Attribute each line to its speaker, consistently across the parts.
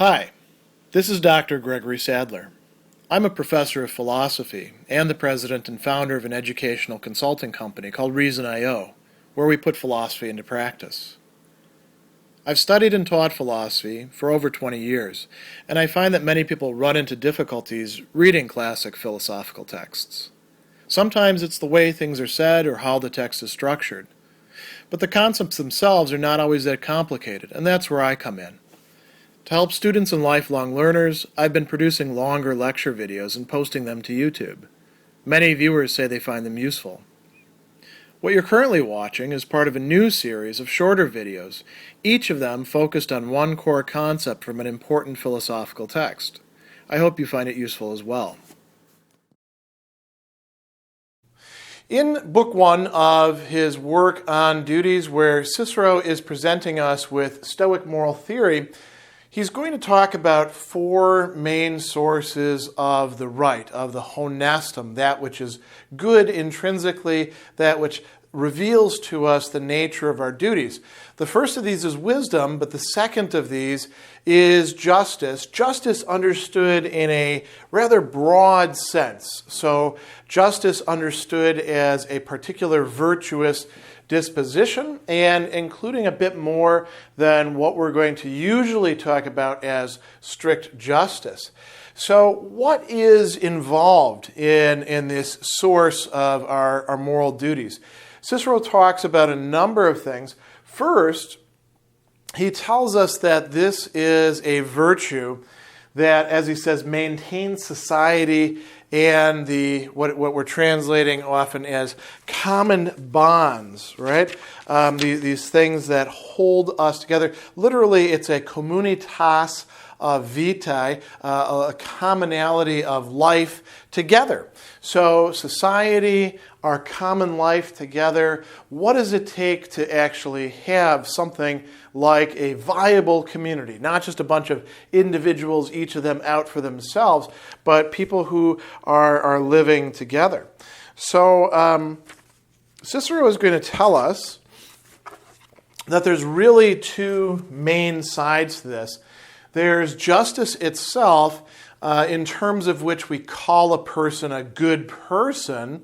Speaker 1: Hi, this is Dr. Gregory Sadler. I'm a professor of philosophy and the president and founder of an educational consulting company called Reason.io, where we put philosophy into practice. I've studied and taught philosophy for over 20 years, and I find that many people run into difficulties reading classic philosophical texts. Sometimes it's the way things are said or how the text is structured. But the concepts themselves are not always that complicated, and that's where I come in. To help students and lifelong learners, I've been producing longer lecture videos and posting them to YouTube. Many viewers say they find them useful. What you're currently watching is part of a new series of shorter videos, each of them focused on one core concept from an important philosophical text. I hope you find it useful as well. In Book 1 of his work on duties, where Cicero is presenting us with Stoic moral theory, he's going to talk about four main sources of the right, of the honestum, that which is good intrinsically, that which reveals to us the nature of our duties. The first of these is wisdom, but the second of these is justice. Justice understood in a rather broad sense. So justice understood as a particular virtuous disposition, and including a bit more than what we're going to usually talk about as strict justice. So what is involved in this source of our moral duties? Cicero talks about a number of things. First, he tells us that this is a virtue that, as he says, maintains society and what we're translating often as common bonds, right? These things that hold us together. Literally, it's a communitas vitae, a commonality of life together. So society, our common life together, what does it take to actually have something like a viable community? Not just a bunch of individuals, each of them out for themselves, but people who are living together. So Cicero is going to tell us that there's really two main sides to this. There's justice itself, in terms of which we call a person a good person.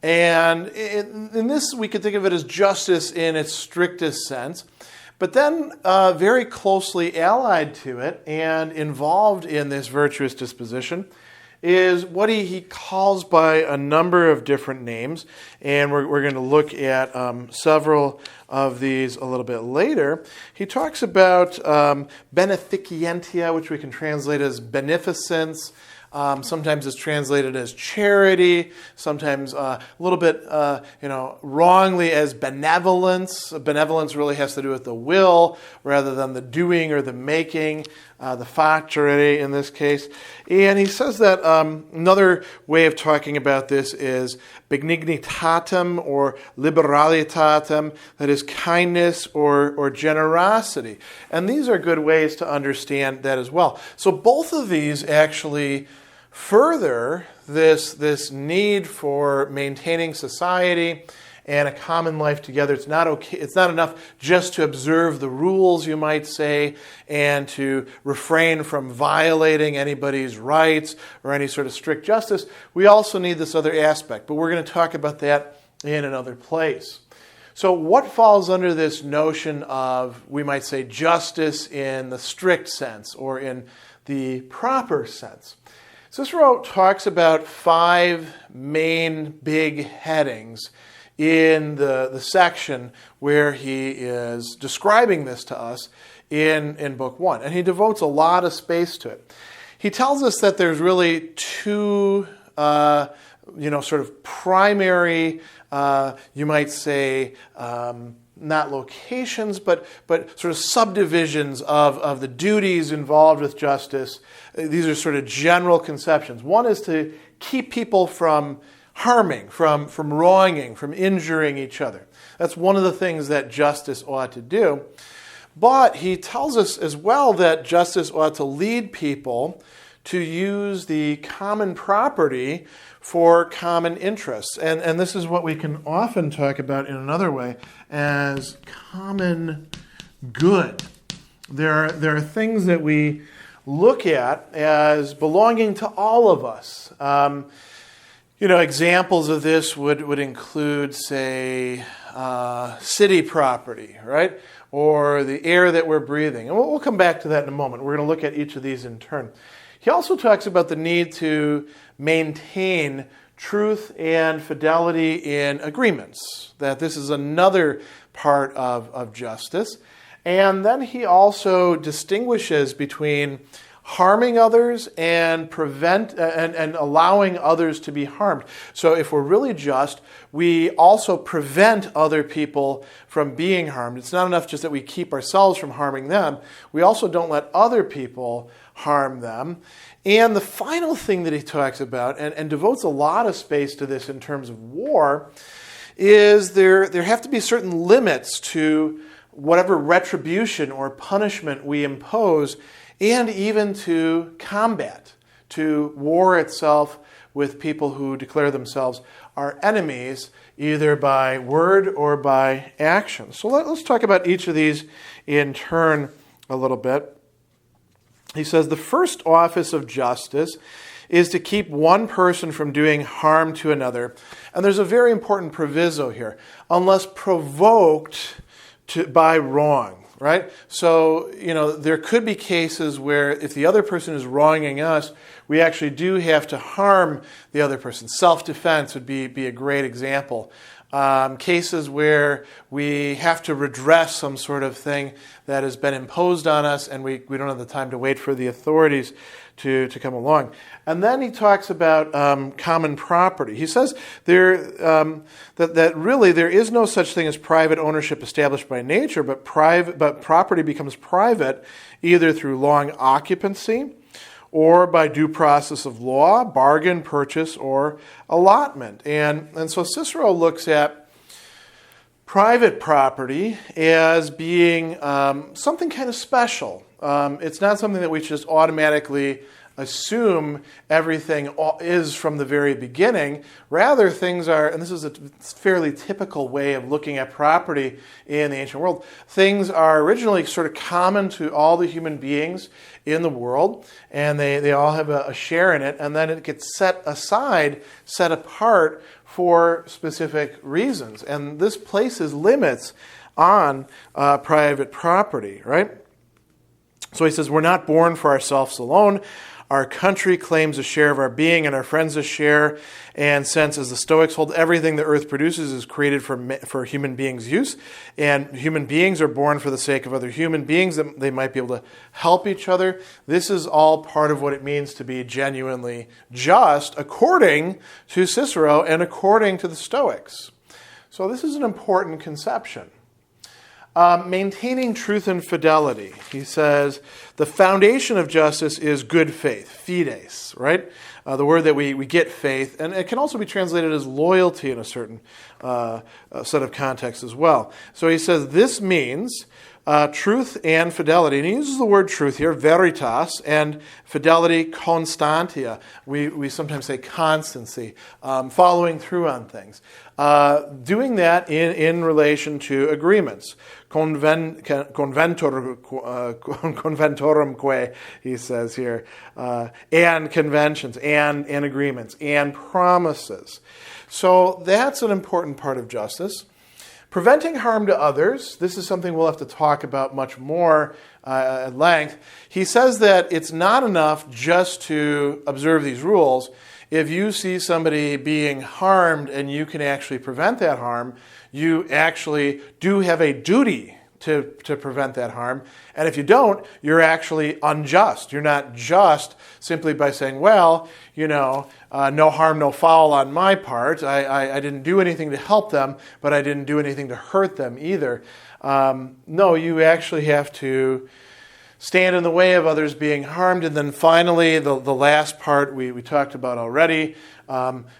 Speaker 1: And in this, we could think of it as justice in its strictest sense. But then very closely allied to it and involved in this virtuous disposition is what he calls by a number of different names. And we're going to look at several of these a little bit later. He talks about beneficientia, which we can translate as beneficence. Sometimes it's translated as charity, sometimes a little bit, wrongly as benevolence. Benevolence really has to do with the will rather than the doing or the making, the facere in this case. And he says that another way of talking about this is benignitatem or liberalitatem, that is kindness or generosity. And these are good ways to understand that as well. So both of these actually further this need for maintaining society and a common life together. It's not enough just to observe the rules, you might say, and to refrain from violating anybody's rights or any sort of strict justice. We also need this other aspect, but we're going to talk about that in another place. So what falls under this notion of, we might say, justice in the strict sense or in the proper sense? Cicero talks about five main big headings in the section where he is describing this to us in Book 1. And he devotes a lot of space to it. He tells us that there's really two, sort of primary, you might say, not locations, but sort of subdivisions of the duties involved with justice. These are sort of general conceptions. One is to keep people from harming, from wronging, from injuring each other. That's one of the things that justice ought to do. But he tells us as well that justice ought to lead people to use the common property for common interests. And this is what we can often talk about in another way as common good. There are things that we look at as belonging to all of us. Examples of this would include, say, city property, right? Or the air that we're breathing. And we'll come back to that in a moment. We're going to look at each of these in turn. He also talks about the need to maintain truth and fidelity in agreements, that this is another part of justice. And then he also distinguishes between harming others and and allowing others to be harmed. So if we're really just, we also prevent other people from being harmed. It's not enough just that we keep ourselves from harming them. We also don't let other people harm them. And the final thing that he talks about, and devotes a lot of space to this in terms of war, is there have to be certain limits to whatever retribution or punishment we impose, and even to combat, to war itself with people who declare themselves our enemies, either by word or by action. So let's talk about each of these in turn a little bit. He says the first office of justice is to keep one person from doing harm to another. And there's a very important proviso here. Unless provoked by wrong. Right? So, there could be cases where if the other person is wronging us, we actually do have to harm the other person. Self-defense would be a great example. Cases where we have to redress some sort of thing that has been imposed on us and we don't have the time to wait for the authorities to come along. And then he talks about common property. He says that really there is no such thing as private ownership established by nature, but property becomes private either through long occupancy or by due process of law, bargain, purchase, or allotment. And so Cicero looks at private property as being something kind of special. It's not something that we just automatically assume everything is from the very beginning. Rather, things are, and this is a fairly typical way of looking at property in the ancient world, things are originally sort of common to all the human beings in the world, and they all have a share in it, and then it gets set aside, set apart for specific reasons. And this places limits on private property, right? So he says, we're not born for ourselves alone. Our country claims a share of our being, and our friends a share. And since, as the Stoics hold, everything the earth produces is created for human beings' use, and human beings are born for the sake of other human beings, that they might be able to help each other, this is all part of what it means to be genuinely just, according to Cicero and according to the Stoics. So this is an important conception. Maintaining truth and fidelity. He says the foundation of justice is good faith, fides, right? The word that we get faith, and it can also be translated as loyalty in a certain set of contexts as well. So he says this means truth and fidelity. And he uses the word truth here, veritas, and fidelity, constantia. We sometimes say constancy, following through on things. Doing that in relation to agreements. Conventorumque, he says here, and conventions, and agreements, and promises. So that's an important part of justice. Preventing harm to others, this is something we'll have to talk about much more at length. He says that it's not enough just to observe these rules. If you see somebody being harmed and you can actually prevent that harm, you actually do have a duty to prevent that harm. And if you don't, you're actually unjust. You're not just simply by saying, well, no harm, no foul on my part. I didn't do anything to help them, but I didn't do anything to hurt them either. No, you actually have to stand in the way of others being harmed. And then finally, the last part we talked about already.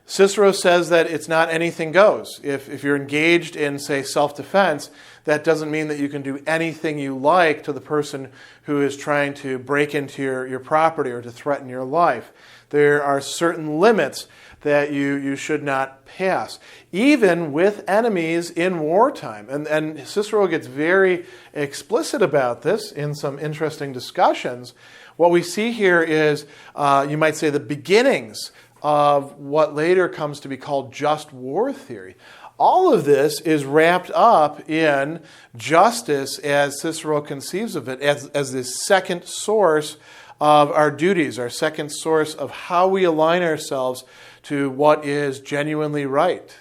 Speaker 1: Cicero says that it's not anything goes. If you're engaged in, say, self-defense, that doesn't mean that you can do anything you like to the person who is trying to break into your property or to threaten your life. There are certain limits that you should not pass, even with enemies in wartime. And Cicero gets very explicit about this in some interesting discussions, What we see here is, you might say, the beginnings of what later comes to be called just war theory. All of this is wrapped up in justice as Cicero conceives of it, as this second source of our duties, our second source of how we align ourselves to what is genuinely right.